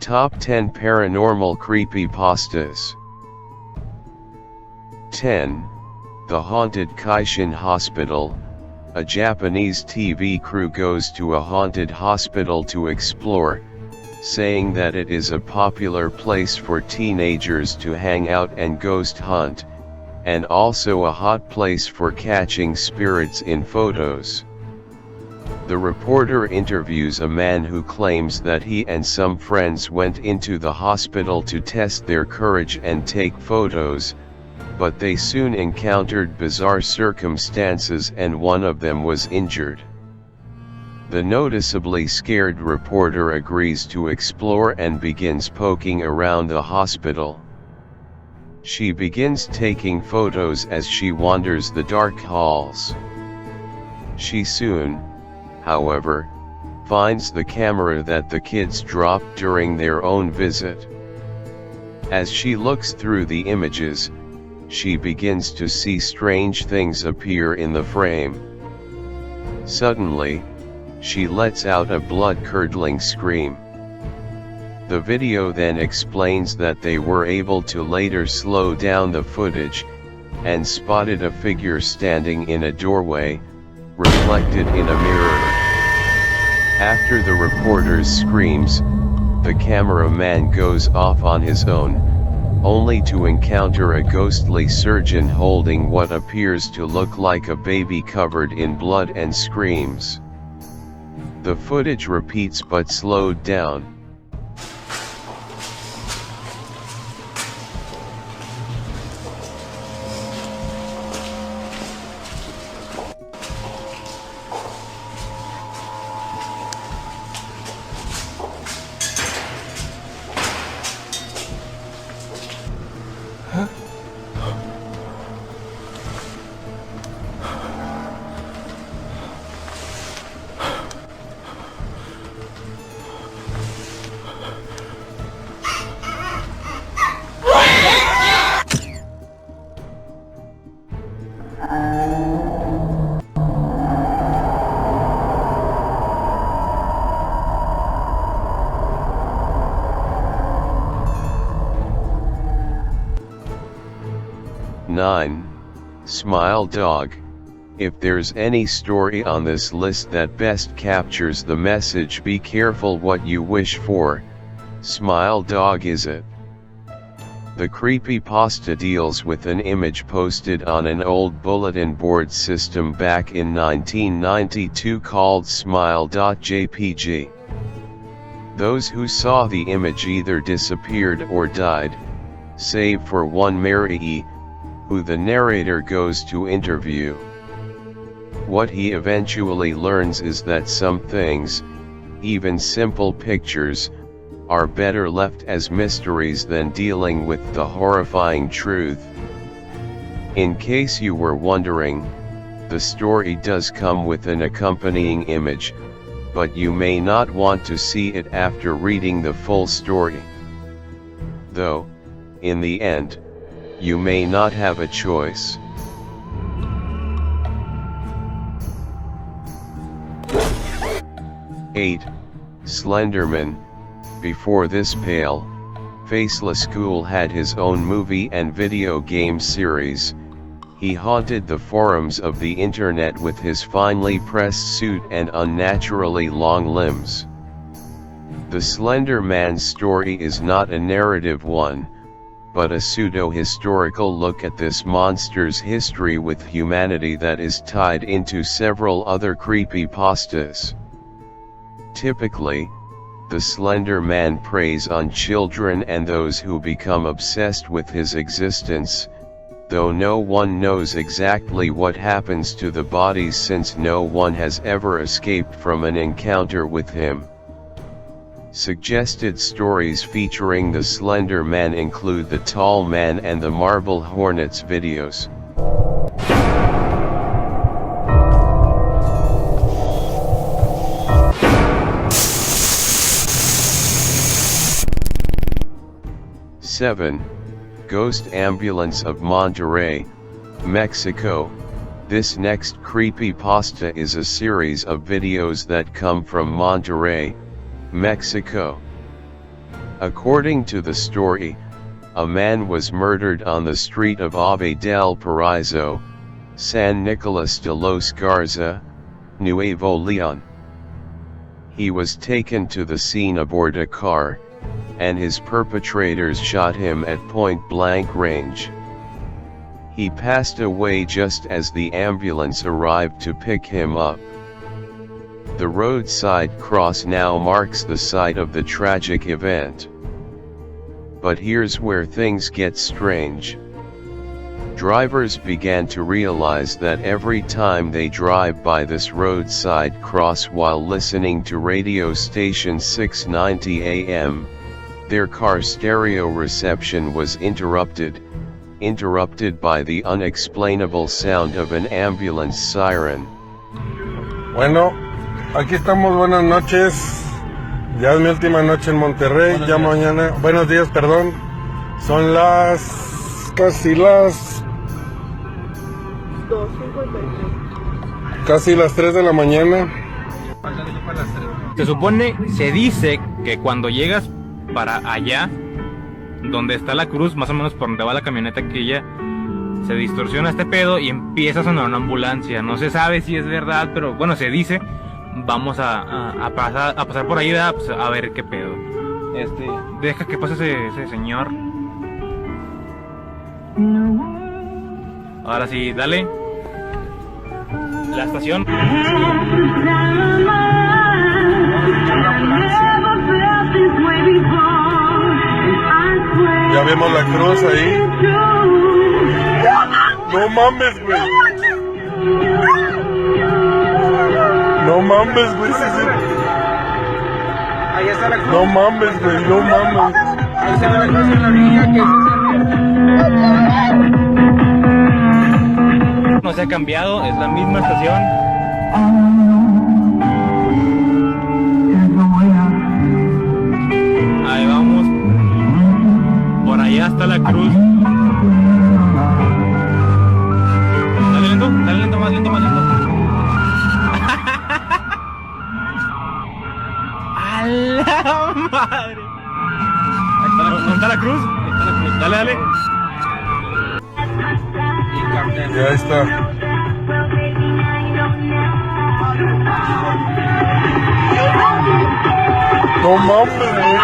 Top 10 Paranormal Creepypastas. 10. The Haunted Keishin Hospital. A Japanese TV crew goes to a haunted hospital to explore, saying that it is a popular place for teenagers to hang out and ghost hunt, and also a hot place for catching spirits in photos. The reporter interviews a man who claims that he and some friends went into the hospital to test their courage and take photos, but they soon encountered bizarre circumstances and one of them was injured. The noticeably scared reporter agrees to explore and begins poking around the hospital. She begins taking photos as she wanders the dark halls. She soon, however, finds the camera that the kids dropped during their own visit. As she looks through the images, she begins to see strange things appear in the frame. Suddenly, she lets out a blood-curdling scream. The video then explains that they were able to later slow down the footage, and spotted a figure standing in a doorway, reflected in a mirror. After the reporter's screams, the cameraman goes off on his own, only to encounter a ghostly surgeon holding what appears to look like a baby covered in blood and screams. The footage repeats but slowed down. Smile Dog. If there's any story on this list that best captures the message "be careful what you wish for," Smile Dog is it. The creepypasta deals with an image posted on an old bulletin board system back in 1992 called smile.jpg. Those who saw the image either disappeared or died, save for one Mary E., who the narrator goes to interview. What he eventually learns is that some things, even simple pictures, are better left as mysteries than dealing with the horrifying truth. In case you were wondering, the story does come with an accompanying image, but you may not want to see it after reading the full story. Though, in the end, you may not have a choice. (8) Slenderman. Before this pale, faceless ghoul had his own movie and video game series, he haunted the forums of the internet with his finely pressed suit and unnaturally long limbs. The Slender Man's story is not a narrative one, but a pseudo-historical look at this monster's history with humanity that is tied into several other creepypastas. Typically, the Slender Man preys on children and those who become obsessed with his existence, though no one knows exactly what happens to the bodies since no one has ever escaped from an encounter with him. Suggested stories featuring the Slender Man include the Tall Man and the Marble Hornets videos. (7) Ghost Ambulance of Monterrey, Mexico. This next creepypasta is a series of videos that come from Monterrey, Mexico. According to the story, a man was murdered on the street of Ave del Paraiso, San Nicolas de los Garza, Nuevo Leon. He was taken to the scene aboard a car, and his perpetrators shot him at point-blank range. He passed away just as the ambulance arrived to pick him up. The roadside cross now marks the site of the tragic event. But here's where things get strange. Drivers began to realize that every time they drive by this roadside cross while listening to radio station 690 AM, their car stereo reception was interrupted by the unexplainable sound of an ambulance siren. Bueno, aquí estamos, buenas noches. Ya es mi última noche en Monterrey, ya mañana, buenos días, perdón. Son casi las 3 de la mañana. Se dice que cuando llegas para allá, donde está la cruz, más o menos por donde va la camioneta aquella, se distorsiona este pedo y empieza a sonar una ambulancia. No se sabe si es verdad, pero bueno, se dice. Vamos a pasar por ahí, pues, a ver qué pedo. Deja que pase ese señor. Ahora sí, dale. La estación. Ya vemos la cruz ahí. No mames, güey. No mames, güey. Ahí está la cruz. No mames, güey, no mames. Ahí está la cruz en la orilla, que No se ha cambiado, es la misma estación. Ahí vamos. Por allá está la cruz. Dale lento, más lento. ¡A la madre! ¿Dónde está la cruz? Dale. Ya está. No mames, güey.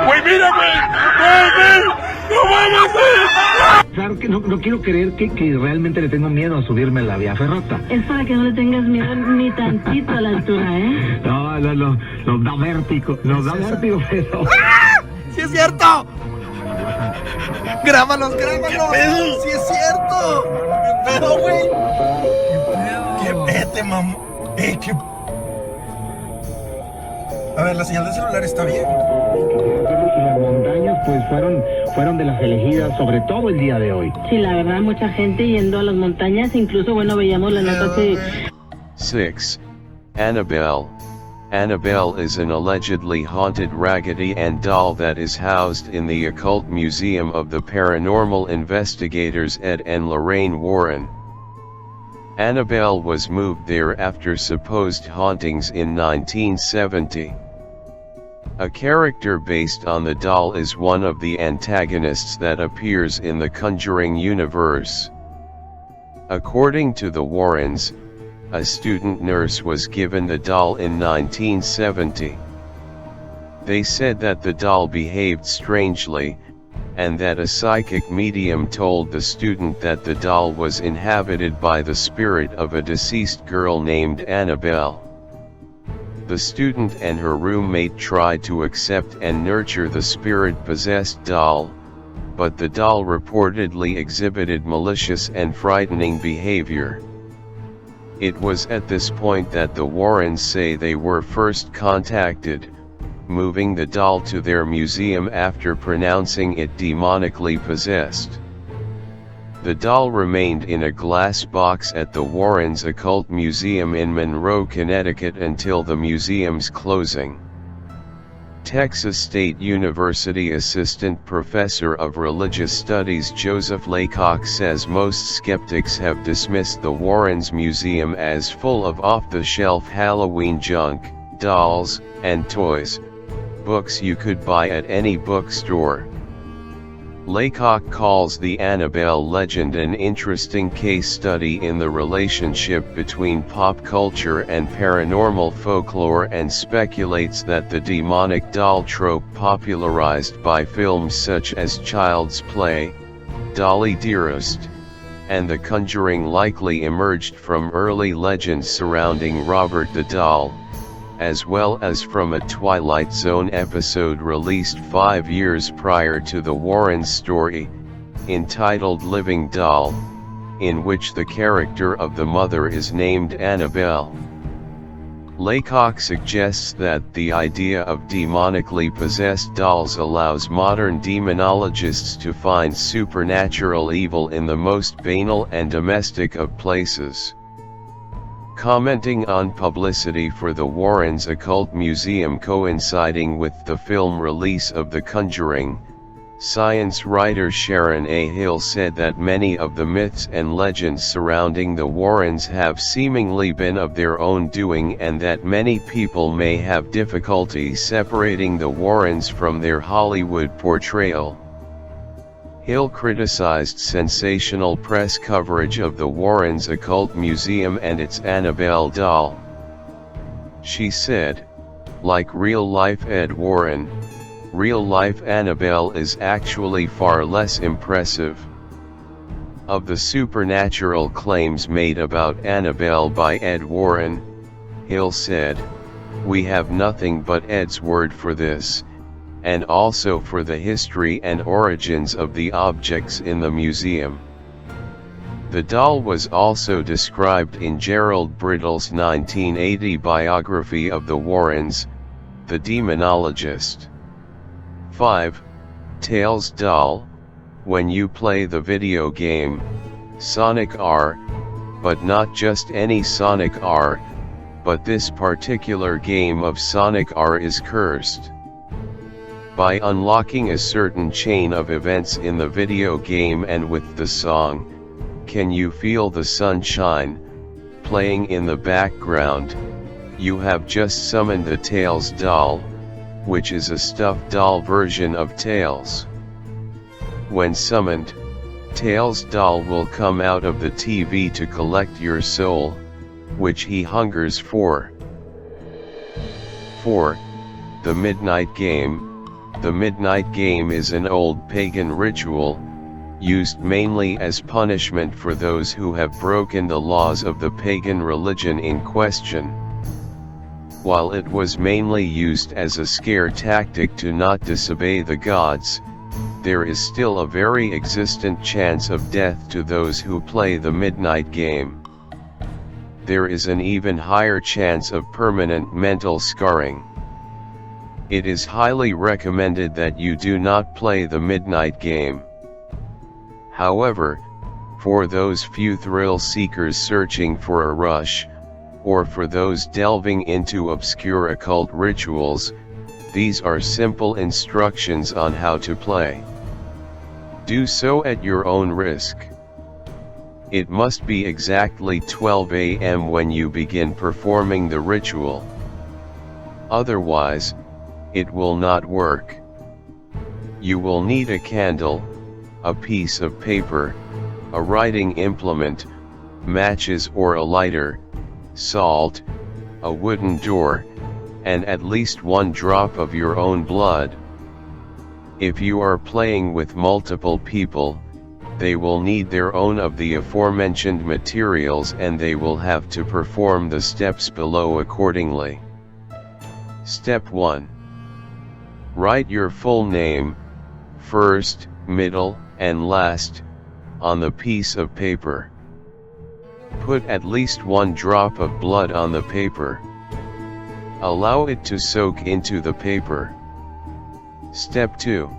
Güey, mira, güey. No mames, güey. Claro que no quiero creer que realmente le tengo miedo a subirme a la vía ferrata. Es para que no le tengas miedo ni tantito a la altura, ¿eh? No, nos da vértigo, pero... ¡Ah! ¡Sí es cierto! ¡Grábalos! ¡Sí es cierto! ¿Qué pedo, güey? ¿Qué pete, mamá? ¿Qué? A ver, la señal del celular está bien. Las montañas pues fueron de las elegidas, sobre todo el día de hoy. Sí, la verdad, mucha gente yendo a las montañas, incluso, bueno, veíamos la nota que... 6. Annabelle. Annabelle is an allegedly haunted Raggedy Ann doll that is housed in the Occult Museum of the Paranormal Investigators Ed and Lorraine Warren. Annabelle was moved there after supposed hauntings in 1970. A character based on the doll is one of the antagonists that appears in the Conjuring universe. According to the Warrens, a student nurse was given the doll in 1970. They said that the doll behaved strangely, and that a psychic medium told the student that the doll was inhabited by the spirit of a deceased girl named Annabelle. The student and her roommate tried to accept and nurture the spirit-possessed doll, but the doll reportedly exhibited malicious and frightening behavior. It was at this point that the Warrens say they were first contacted, moving the doll to their museum after pronouncing it demonically possessed. The doll remained in a glass box at the Warrens Occult Museum in Monroe, Connecticut until the museum's closing. Texas State University Assistant Professor of Religious Studies Joseph Laycock says most skeptics have dismissed the Warrens Museum as full of off-the-shelf Halloween junk, dolls, and toys, books you could buy at any bookstore. Laycock calls the Annabelle legend an interesting case study in the relationship between pop culture and paranormal folklore, and speculates that the demonic doll trope popularized by films such as Child's Play, Dolly Dearest, and The Conjuring likely emerged from early legends surrounding Robert the Doll, as well as from a Twilight Zone episode released 5 years prior to the Warrens' story, entitled Living Doll, in which the character of the mother is named Annabelle. Laycock suggests that the idea of demonically possessed dolls allows modern demonologists to find supernatural evil in the most banal and domestic of places. Commenting on publicity for the Warrens' Occult Museum coinciding with the film release of The Conjuring, science writer Sharon A. Hill said that many of the myths and legends surrounding the Warrens have seemingly been of their own doing, and that many people may have difficulty separating the Warrens from their Hollywood portrayal. Hill criticized sensational press coverage of the Warrens' Occult Museum and its Annabelle doll. She said, "Like real-life Ed Warren, real-life Annabelle is actually far less impressive." Of the supernatural claims made about Annabelle by Ed Warren, Hill said, "We have nothing but Ed's word for this, and also for the history and origins of the objects in the museum." The doll was also described in Gerald Brittle's 1980 biography of the Warrens, The Demonologist. 5. Tails doll. When you play the video game, Sonic R, but not just any Sonic R, but this particular game of Sonic R is cursed. By unlocking a certain chain of events in the video game and with the song, "Can You Feel the Sunshine?" playing in the background, you have just summoned the Tails doll, which is a stuffed doll version of Tails. When summoned, Tails doll will come out of the TV to collect your soul, which he hungers for. 4. The Midnight Game. The Midnight Game is an old pagan ritual, used mainly as punishment for those who have broken the laws of the pagan religion in question. While it was mainly used as a scare tactic to not disobey the gods, there is still a very existent chance of death to those who play the Midnight Game. There is an even higher chance of permanent mental scarring. It is highly recommended that you do not play the Midnight Game. However, for those few thrill seekers searching for a rush, or for those delving into obscure occult rituals, these are simple instructions on how to play. Do so at your own risk. It must be exactly 12 a.m. when you begin performing the ritual. Otherwise, it will not work. You will need a candle, a piece of paper, a writing implement, matches or a lighter, salt, a wooden door, and at least 1 drop of your own blood. If you are playing with multiple people, they will need their own of the aforementioned materials, and they will have to perform the steps below accordingly. Step 1. Write your full name, first, middle, and last, on the piece of paper. Put at least 1 drop of blood on the paper. Allow it to soak into the paper. Step 2.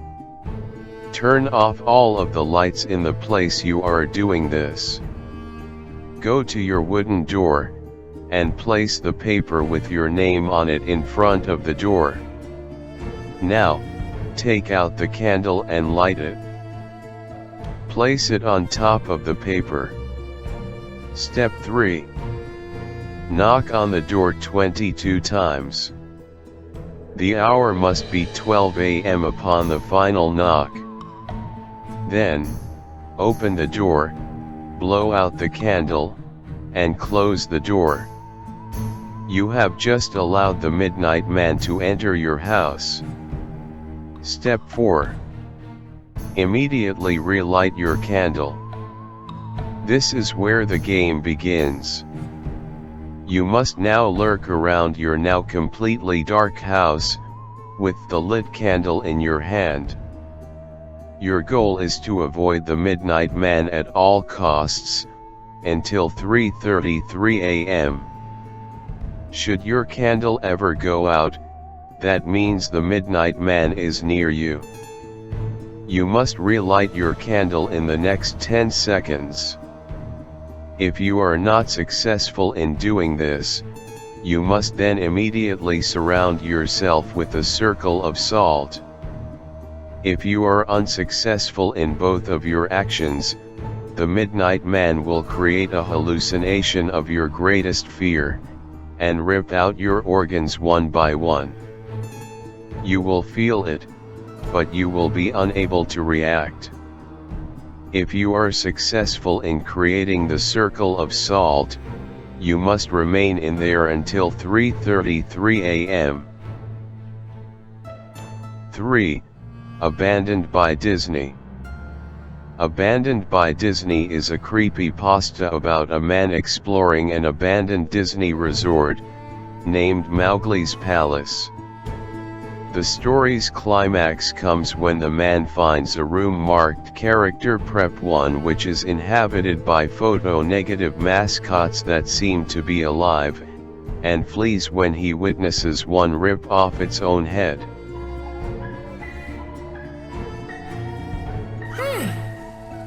Turn off all of the lights in the place you are doing this. Go to your wooden door, and place the paper with your name on it in front of the door. Now, take out the candle and light it. Place it on top of the paper. Step 3. Knock on the door 22 times. The hour must be 12 a.m. upon the final knock. Then, open the door, blow out the candle, and close the door. You have just allowed the midnight man to enter your house. Step 4. Immediately relight your candle. This is where the game begins. You must now lurk around your now completely dark house, with the lit candle in your hand. Your goal is to avoid the midnight man at all costs, until 3:33 a.m. Should your candle ever go out, that means the midnight man is near you. You must relight your candle in the next 10 seconds. If you are not successful in doing this, you must then immediately surround yourself with a circle of salt. If you are unsuccessful in both of your actions, the midnight man will create a hallucination of your greatest fear, and rip out your organs one by one. You will feel it, but you will be unable to react. If you are successful in creating the circle of salt, you must remain in there until 3:33 a.m. 3. Abandoned by Disney. Abandoned by Disney is a creepypasta about a man exploring an abandoned Disney resort, named Mowgli's Palace. The story's climax comes when the man finds a room marked Character Prep 1, which is inhabited by photo-negative mascots that seem to be alive, and flees when he witnesses one rip off its own head. Hey,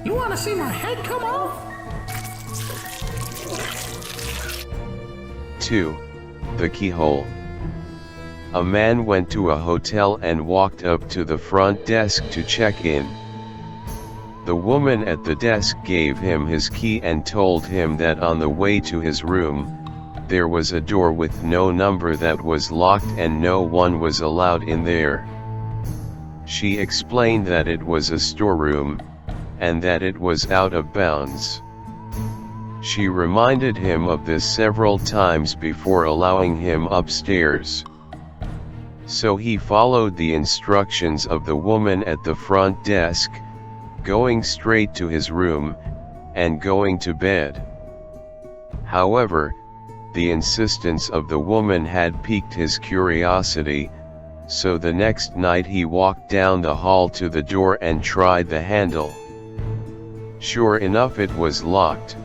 you want to see my head come off? 2. The Keyhole. A man went to a hotel and walked up to the front desk to check in. The woman at the desk gave him his key and told him that on the way to his room, there was a door with no number that was locked and no one was allowed in there. She explained that it was a storeroom, and that it was out of bounds. She reminded him of this several times before allowing him upstairs. So he followed the instructions of the woman at the front desk, going straight to his room, and going to bed. However, the insistence of the woman had piqued his curiosity, so the next night he walked down the hall to the door and tried the handle. Sure enough, it was locked.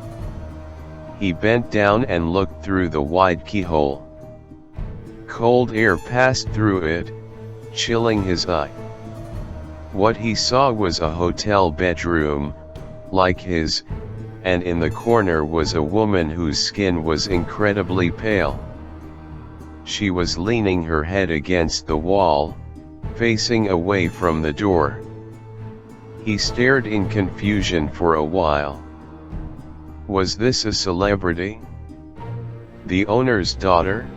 He bent down and looked through the wide keyhole. Cold air passed through it, chilling his eye. What he saw was a hotel bedroom, like his, and in the corner was a woman whose skin was incredibly pale. She was leaning her head against the wall, facing away from the door. He stared in confusion for a while. Was this a celebrity? The owner's daughter?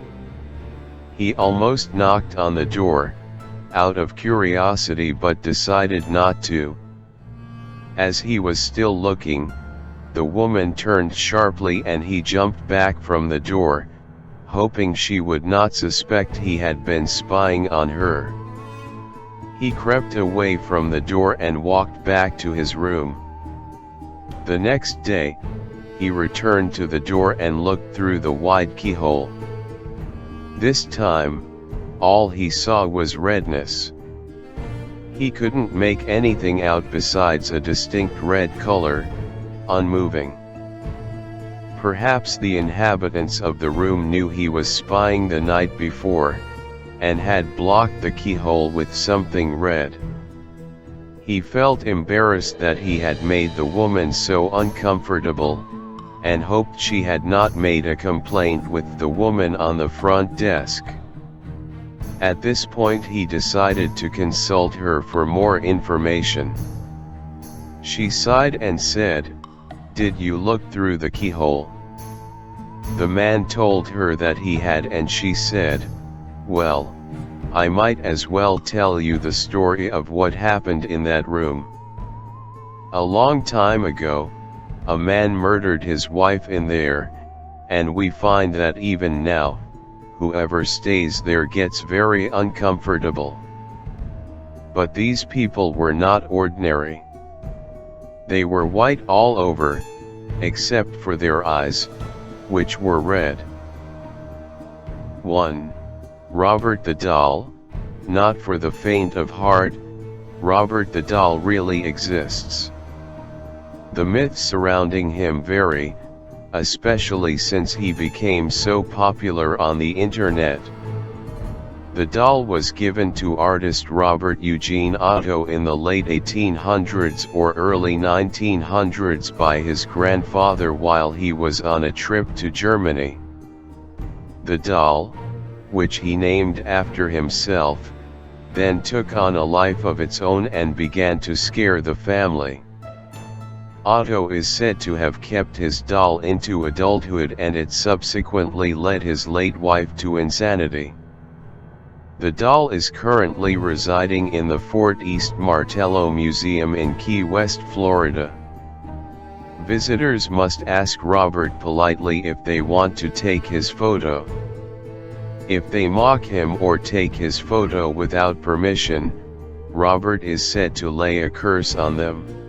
He almost knocked on the door, out of curiosity, but decided not to. As he was still looking, the woman turned sharply and he jumped back from the door, hoping she would not suspect he had been spying on her. He crept away from the door and walked back to his room. The next day, he returned to the door and looked through the wide keyhole. This time, all he saw was redness. He couldn't make anything out besides a distinct red color, unmoving. Perhaps the inhabitants of the room knew he was spying the night before, and had blocked the keyhole with something red. He felt embarrassed that he had made the woman so uncomfortable, and hoped she had not made a complaint with the woman on the front desk. At this point he decided to consult her for more information. She sighed and said, "Did you look through the keyhole?" The man told her that he had, and she said, "Well, I might as well tell you the story of what happened in that room. A long time ago, a man murdered his wife in there, and we find that even now, whoever stays there gets very uncomfortable. But these people were not ordinary. They were white all over, except for their eyes, which were red. 1. Robert the Doll. Not for the faint of heart, Robert the Doll really exists. The myths surrounding him vary, especially since he became so popular on the internet. The doll was given to artist Robert Eugene Otto in the late 1800s or early 1900s by his grandfather while he was on a trip to Germany. The doll, which he named after himself, then took on a life of its own and began to scare the family. Otto is said to have kept his doll into adulthood, and it subsequently led his late wife to insanity. The doll is currently residing in the Fort East Martello Museum in Key West, Florida. Visitors must ask Robert politely if they want to take his photo. If they mock him or take his photo without permission, Robert is said to lay a curse on them.